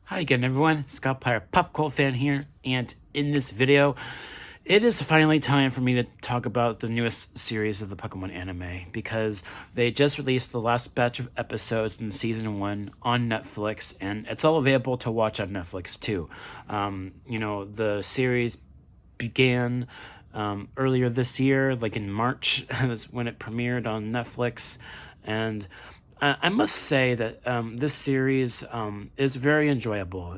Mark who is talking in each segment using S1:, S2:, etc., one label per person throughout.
S1: Hi again, everyone. Scott Pyre, Pop Cult fan here, and in this video, it is finally time for me to talk about the newest series of the Pokemon anime, because they just released the last batch of episodes in Season 1 on Netflix, and it's all available to watch on Netflix too. The series began earlier this year, like in March, was when it premiered on Netflix, and I must say that this series is very enjoyable.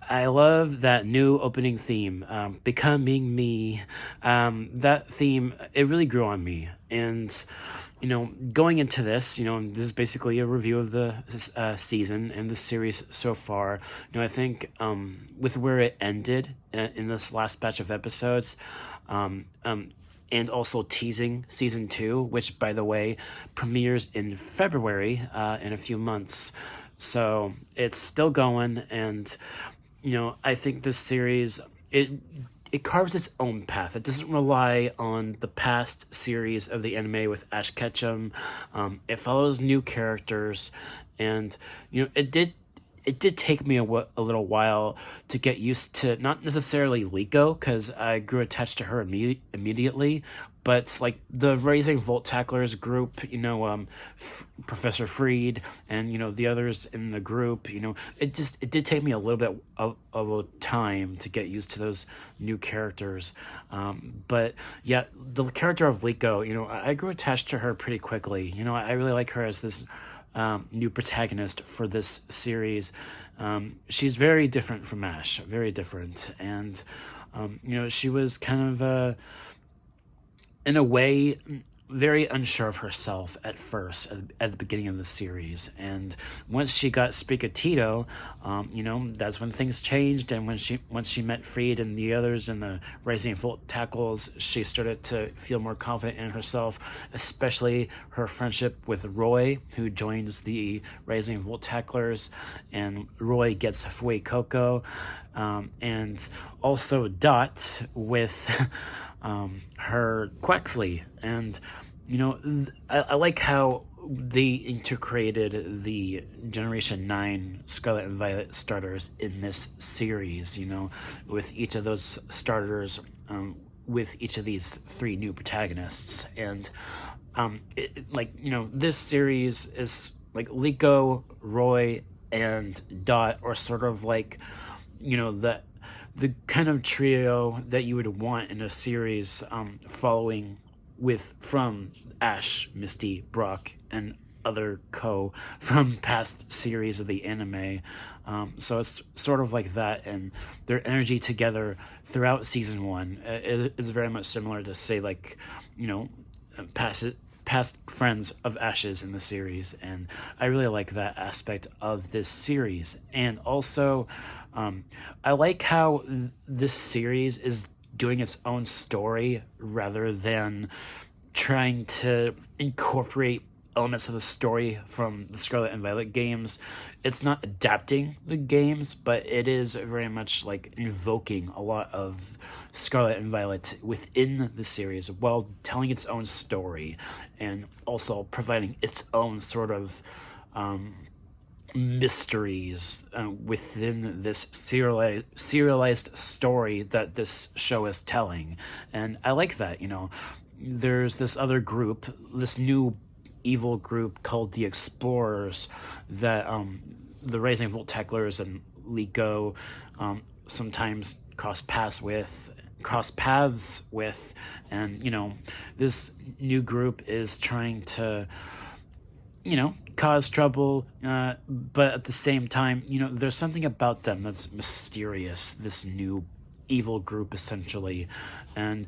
S1: I love that new opening theme, "Becoming Me." That theme, it really grew on me, and going into this, this is basically a review of the season and the series so far. I think with where it ended in this last batch of episodes, um, um, and also teasing season 2, which, by the way, premieres in February in a few months. So it's still going, and I think this series it carves its own path. It doesn't rely on the past series of the anime with Ash Ketchum. It follows new characters, and it did take me a little while to get used to, not necessarily Liko, because I grew attached to her immediately, but like the Raising Volt Tacklers group, Professor Freed, and the others in the group. It did take me a little bit of a time to get used to those new characters. But yeah, the character of Liko, I grew attached to her pretty quickly. I really like her as this new protagonist for this series. She's very different from Ash, very different, and she was kind of in a way, very unsure of herself at first, at the beginning of the series. And once she got Spigatito, that's when things changed. And once she met Freed and the others in the Rising Volt Tackles, she started to feel more confident in herself, especially her friendship with Roy, who joins the Rising Volt Tacklers. And Roy gets Fue Coco, and also Dot with her Quexley. And I like how they integrated the Generation 9 Scarlet and Violet starters in this series, with each of those starters, with each of these 3 new protagonists. And this series is like Liko, Roy, and Dot are sort of like, the kind of trio that you would want in a series, following from Ash, Misty, Brock, and other from past series of the anime. So it's sort of like that, and their energy together throughout season 1 is very much similar to, say, like, past friends of Ash's in the series. And I really like that aspect of this series. And also, I like how this series is doing its own story rather than trying to incorporate elements of the story from the Scarlet and Violet games. It's not adapting the games, but it is very much like invoking a lot of Scarlet and Violet within the series while telling its own story, and also providing its own sort of mysteries within this serialized story that this show is telling. And I like that. There's this other group, this new evil group called the Explorers, that the Rising Volt Tacklers and Liko sometimes cross paths with. And this new group is trying to cause trouble, but at the same time, there's something about them that's mysterious, this new evil group, essentially. And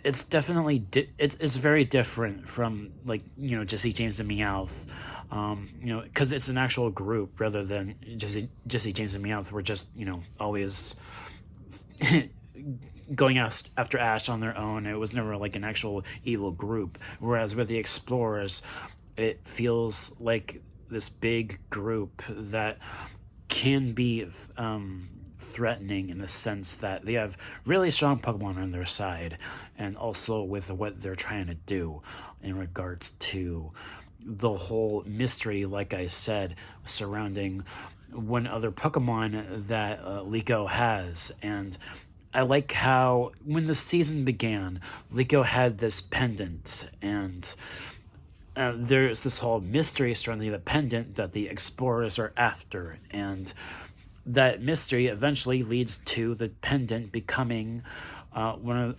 S1: it's definitely it's very different from, like, Jesse James and Meowth, because it's an actual group rather than Jesse James and Meowth were just always going after Ash on their own. It was never like an actual evil group, whereas with the Explorers, it feels like this big group that can be threatening, in the sense that they have really strong Pokemon on their side, and also with what they're trying to do in regards to the whole mystery, like I said, surrounding one other Pokemon that Liko has. And I like how when the season began, Liko had this pendant, and there's this whole mystery surrounding the pendant that the explorers are after. And that mystery eventually leads to the pendant becoming one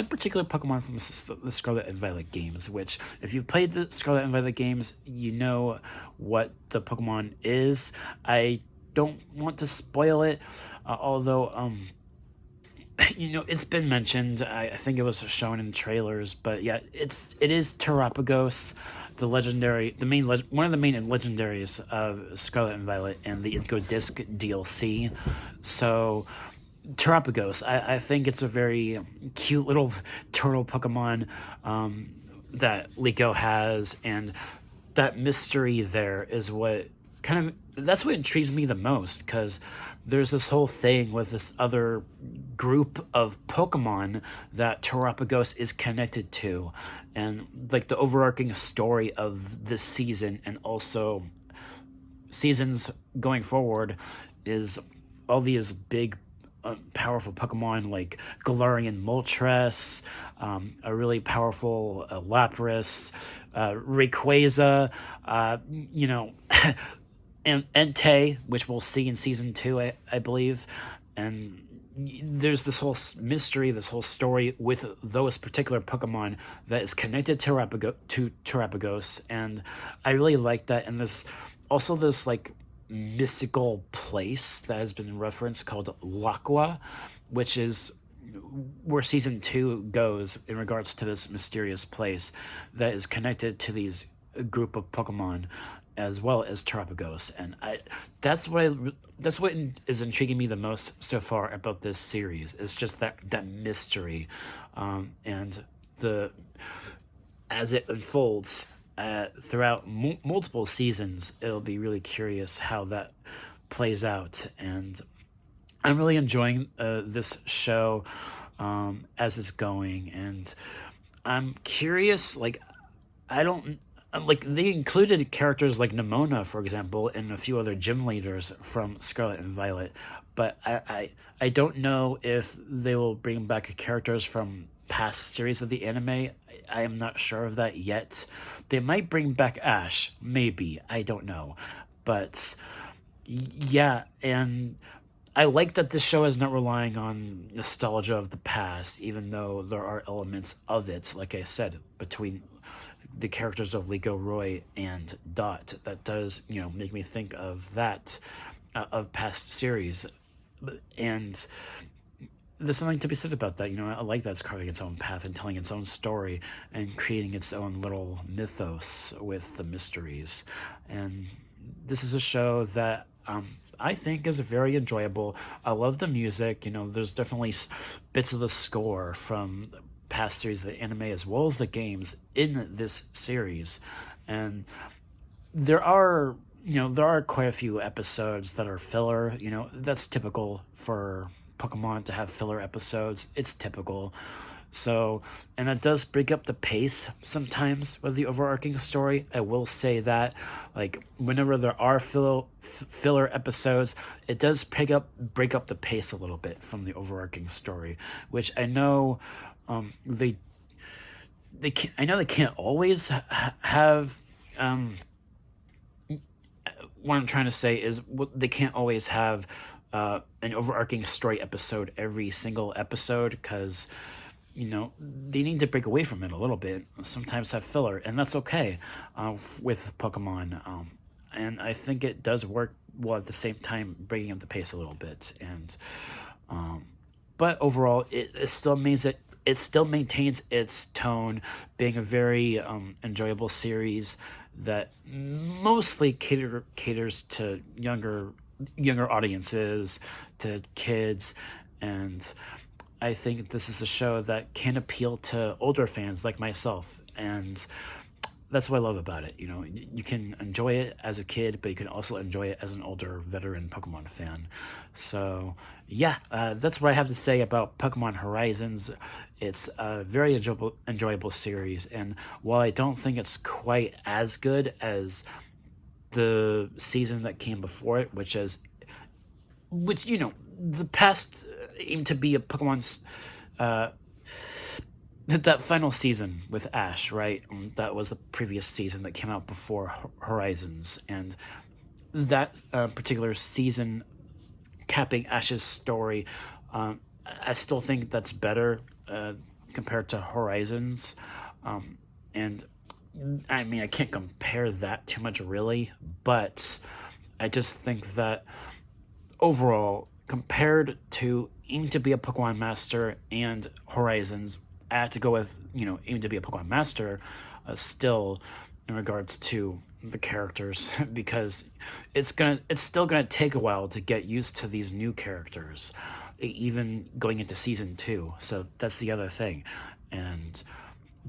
S1: particular Pokemon from the Scarlet and Violet games, which, if you've played the Scarlet and Violet games, you know what the Pokemon is. I don't want to spoil it, although, it's been mentioned. I think it was shown in trailers, but yeah, it is Terapagos, the legendary, one of the main legendaries of Scarlet and Violet and the Indigo Disc DLC. So Terapagos, I think it's a very cute little turtle Pokemon that Liko has, and that mystery there is what that's what intrigues me the most, because there's this whole thing with this other group of Pokemon that Terapagos is connected to, and like the overarching story of this season and also seasons going forward is all these big powerful Pokemon like Galarian Moltres, a really powerful Lapras, Rayquaza, and Entei, which we'll see in season 2, I believe. And there's this whole mystery, this whole story with those particular Pokemon that is connected to Terapagos, and I really like that. And there's also this like mystical place that has been referenced called Laqua, which is where season 2 goes in regards to this mysterious place that is connected to these group of Pokemon as well as Terapagos. And that's what is intriguing me the most so far about this series. It's just that mystery, and as it unfolds throughout multiple seasons, it'll be really curious how that plays out. And I'm really enjoying this show as it's going, and I'm curious. They included characters like Nimona, for example, and a few other gym leaders from Scarlet and Violet, but I don't know if they will bring back characters from past series of the anime. I am not sure of that yet. They might bring back Ash, maybe. I don't know. But yeah, and I like that this show is not relying on nostalgia of the past, even though there are elements of it, like I said, between the characters of Liko, Roy, and Dot, that does, make me think of that, of past series. And there's something to be said about that. I like that it's carving its own path and telling its own story and creating its own little mythos with the mysteries. And this is a show that I think is very enjoyable. I love the music. There's definitely bits of the score from past series of the anime as well as the games in this series. And there are quite a few episodes that are filler. That's typical for Pokemon to have filler episodes. It's typical. So, and that does break up the pace sometimes with the overarching story. I will say that, like, whenever there are filler episodes, it does break up the pace a little bit from the overarching story, which I know they can't always have. What I'm trying to say is they can't always have an overarching story episode every single episode, because they need to break away from it a little bit. Sometimes have filler, and that's okay with Pokemon. And I think it does work well at the same time, breaking up the pace a little bit. And but overall, it still means that it still maintains its tone, being a very enjoyable series that mostly caters to younger audiences, to kids. And I think this is a show that can appeal to older fans like myself, and that's what I love about it. You know, you can enjoy it as a kid, but you can also enjoy it as an older veteran Pokemon fan. So yeah, that's what I have to say about Pokemon Horizons. It's a very enjoyable series, and while I don't think it's quite as good as the season that came before it, which you know, the past aimed to be a Pokemon's that final season with Ash, right? That was the previous season that came out before Horizons, and that particular season capping Ash's story, I still think that's better compared to Horizons, and I mean I can't compare that too much really, but I just think that overall, compared to aiming to be a Pokemon Master and Horizons, I had to go with, you know, aiming to be a Pokemon Master still in regards to the characters because it's still gonna take a while to get used to these new characters, even going into season 2. So that's the other thing, and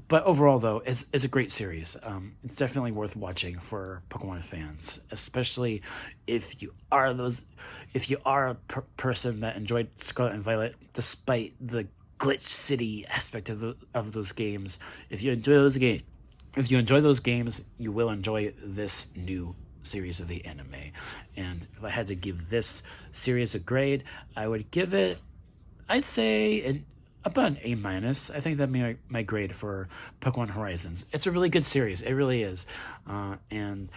S1: but overall, though, it's a great series. It's definitely worth watching for Pokemon fans, especially if you are a person that enjoyed Scarlet and Violet, despite the glitch city aspect of those games. If you enjoy those games, you will enjoy this new series of the anime. And if I had to give this series a grade, I would give it, I'd say about an A minus. I think that'd be my grade for Pokemon Horizons. It's a really good series. It really is. And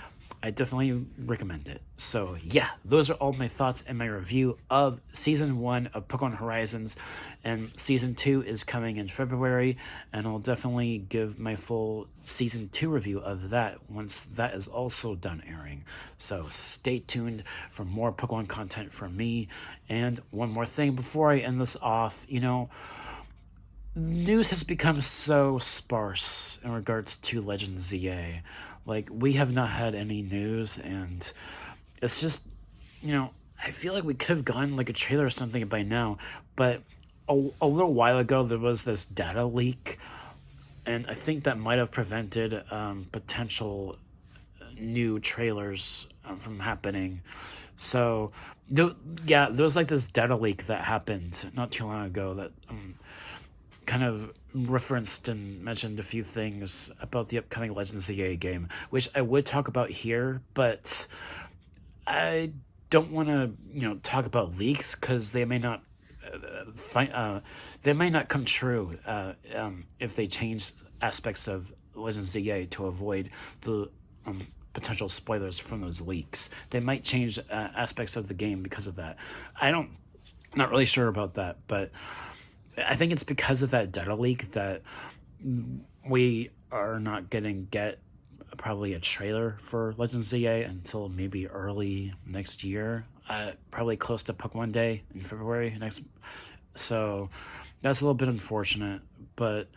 S1: I definitely recommend it. So yeah, those are all my thoughts and my review of Season 1 of Pokemon Horizons. And Season 2 is coming in February, and I'll definitely give my full Season 2 review of that once that is also done airing. So stay tuned for more Pokemon content from me. And one more thing before I end this off, you know, news has become so sparse in regards to Legends ZA. Like, we have not had any news, and it's just, you know, I feel like we could have gotten like a trailer or something by now, but a little while ago there was this data leak, and I think that might have prevented potential new trailers from happening. So, yeah, there was like this data leak that happened not too long ago that kind of referenced and mentioned a few things about the upcoming Legends ZA game, which I would talk about here, but I don't want to, you know, talk about leaks because they may not they might not come true if they change aspects of Legends ZA to avoid the potential spoilers from those leaks. They might change aspects of the game because of that. Not really sure about that, but I think it's because of that data leak that we are not going to get probably a trailer for Legends ZA until maybe early next year, probably close to Pokemon Day in February next. So that's a little bit unfortunate, but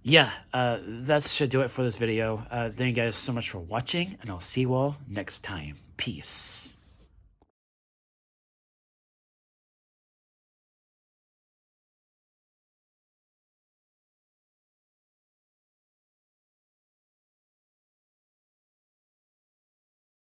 S1: yeah, that should do it for this video. Thank you guys so much for watching, and I'll see you all next time. Peace.